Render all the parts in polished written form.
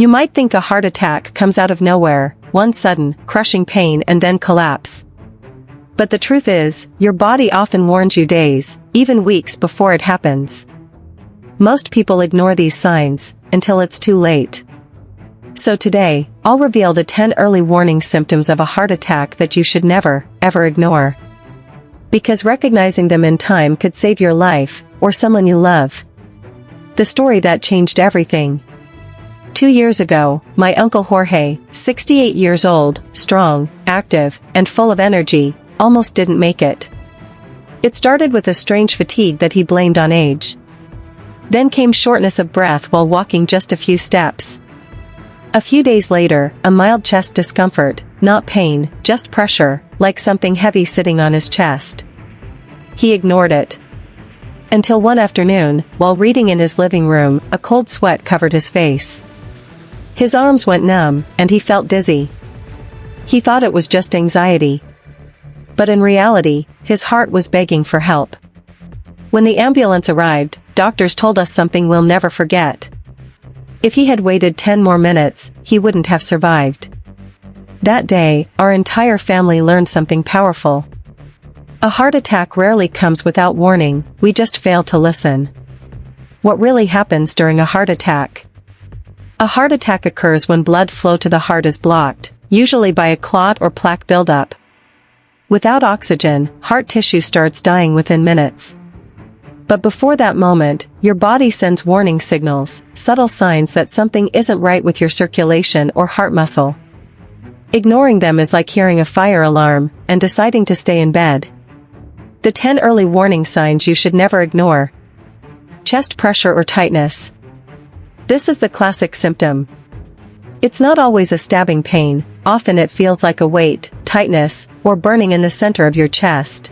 You might think a heart attack comes out of nowhere, one sudden, crushing pain and then collapse. But the truth is, your body often warns you days, even weeks before it happens. Most people ignore these signs, until it's too late. So today, I'll reveal the 10 early warning symptoms of a heart attack that you should never, ever ignore. Because recognizing them in time could save your life, or someone you love. The story that changed everything. 2 years ago, my uncle Jorge, 68 years old, strong, active, and full of energy, almost didn't make it. It started with a strange fatigue that he blamed on age. Then came shortness of breath while walking just a few steps. A few days later, a mild chest discomfort, not pain, just pressure, like something heavy sitting on his chest. He ignored it. Until one afternoon, while reading in his living room, a cold sweat covered his face. His arms went numb, and he felt dizzy. He thought it was just anxiety. But in reality, his heart was begging for help. When the ambulance arrived, doctors told us something we'll never forget. If he had waited 10 more minutes, he wouldn't have survived. That day, our entire family learned something powerful. A heart attack rarely comes without warning, we just fail to listen. What really happens during a heart attack? A heart attack occurs when blood flow to the heart is blocked, usually by a clot or plaque buildup. Without oxygen, heart tissue starts dying within minutes. But before that moment, your body sends warning signals, subtle signs that something isn't right with your circulation or heart muscle. Ignoring them is like hearing a fire alarm and deciding to stay in bed. The 10 early warning signs you should never ignore. Chest pressure or tightness. This is the classic symptom. It's not always a stabbing pain, often it feels like a weight, tightness, or burning in the center of your chest.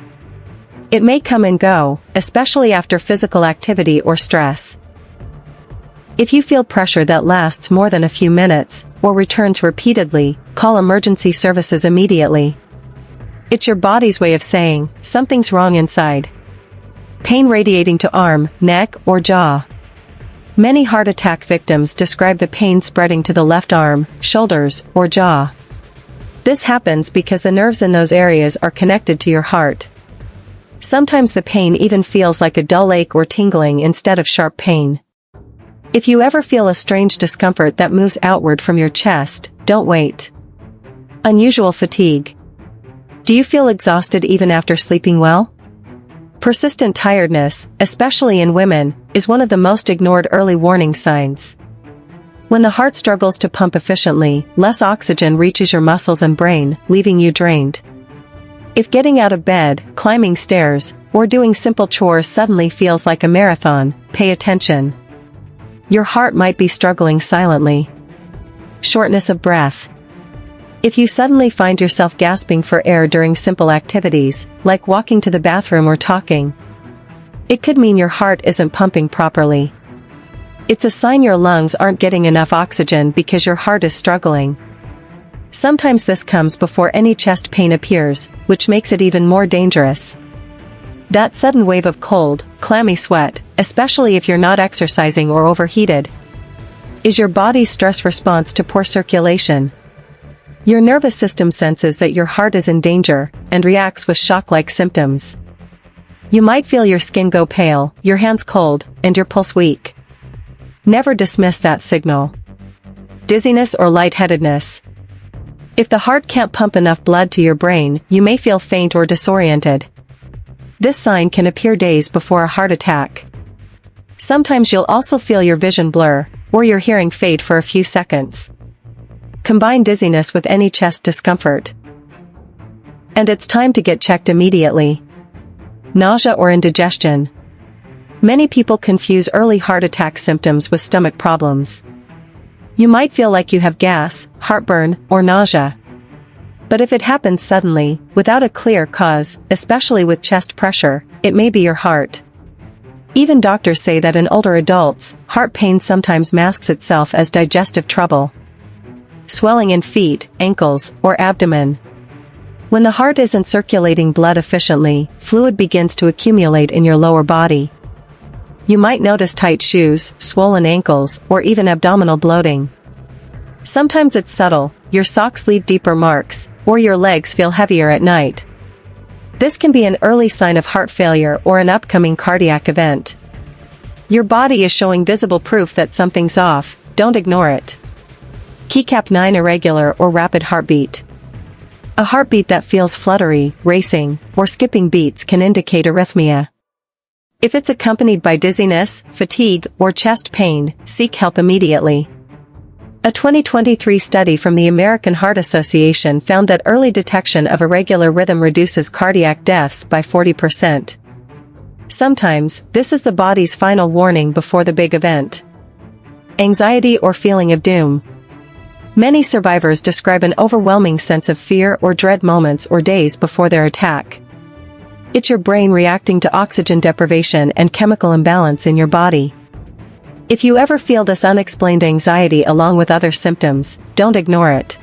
It may come and go, especially after physical activity or stress. If you feel pressure that lasts more than a few minutes, or returns repeatedly, call emergency services immediately. It's your body's way of saying, something's wrong inside. Pain radiating to arm, neck, or jaw. Many heart attack victims describe the pain spreading to the left arm, shoulders, or jaw. This happens because the nerves in those areas are connected to your heart. Sometimes the pain even feels like a dull ache or tingling instead of sharp pain. If you ever feel a strange discomfort that moves outward from your chest, don't wait. Unusual fatigue. Do you feel exhausted even after sleeping well? Persistent tiredness, especially in women, is one of the most ignored early warning signs. When the heart struggles to pump efficiently, less oxygen reaches your muscles and brain, leaving you drained. If getting out of bed, climbing stairs, or doing simple chores suddenly feels like a marathon, pay attention. Your heart might be struggling silently. Shortness of breath. If you suddenly find yourself gasping for air during simple activities, like walking to the bathroom or talking, it could mean your heart isn't pumping properly. It's a sign your lungs aren't getting enough oxygen because your heart is struggling. Sometimes this comes before any chest pain appears, which makes it even more dangerous. That sudden wave of cold, clammy sweat, especially if you're not exercising or overheated, is your body's stress response to poor circulation. Your nervous system senses that your heart is in danger, and reacts with shock-like symptoms. You might feel your skin go pale, your hands cold, and your pulse weak. Never dismiss that signal. Dizziness or lightheadedness. If the heart can't pump enough blood to your brain, you may feel faint or disoriented. This sign can appear days before a heart attack. Sometimes you'll also feel your vision blur, or your hearing fade for a few seconds. Combine dizziness with any chest discomfort, and it's time to get checked immediately. Nausea or indigestion. Many people confuse early heart attack symptoms with stomach problems. You might feel like you have gas, heartburn, or nausea. But if it happens suddenly, without a clear cause, especially with chest pressure, it may be your heart. Even doctors say that in older adults, heart pain sometimes masks itself as digestive trouble. Swelling in feet, ankles, or abdomen. When the heart isn't circulating blood efficiently, fluid begins to accumulate in your lower body. You might notice tight shoes, swollen ankles, or even abdominal bloating. Sometimes it's subtle, your socks leave deeper marks, or your legs feel heavier at night. This can be an early sign of heart failure or an upcoming cardiac event. Your body is showing visible proof that something's off, don't ignore it. Keycap 9 irregular or rapid heartbeat. A heartbeat that feels fluttery, racing, or skipping beats can indicate arrhythmia. If it's accompanied by dizziness, fatigue, or chest pain, seek help immediately. A 2023 study from the American Heart Association found that early detection of irregular rhythm reduces cardiac deaths by 40%. Sometimes, this is the body's final warning before the big event. Anxiety or feeling of doom. Many survivors describe an overwhelming sense of fear or dread moments or days before their attack. It's your brain reacting to oxygen deprivation and chemical imbalance in your body. If you ever feel this unexplained anxiety along with other symptoms, don't ignore it.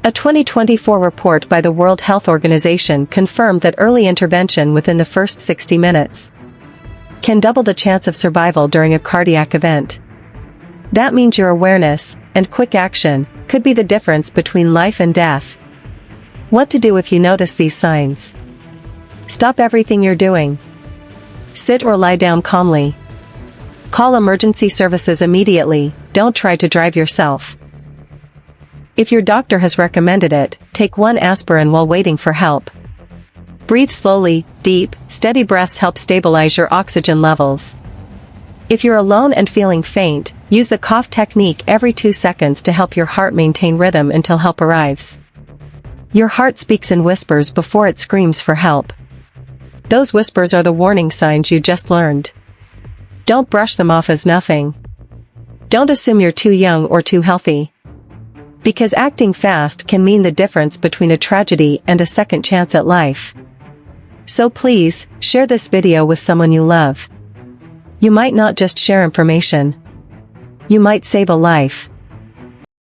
A 2024 report by the World Health Organization confirmed that early intervention within the first 60 minutes can double the chance of survival during a cardiac event. That means your awareness and quick action could be the difference between life and death. What to do if you notice these signs? Stop everything you're doing. Sit or lie down calmly. Call emergency services immediately, don't try to drive yourself. If your doctor has recommended it, take 1 aspirin while waiting for help. Breathe slowly, deep, steady breaths help stabilize your oxygen levels. If you're alone and feeling faint, use the cough technique every 2 seconds to help your heart maintain rhythm until help arrives. Your heart speaks in whispers before it screams for help. Those whispers are the warning signs you just learned. Don't brush them off as nothing. Don't assume you're too young or too healthy. Because acting fast can mean the difference between a tragedy and a second chance at life. So please, share this video with someone you love. You might not just share information. You might save a life.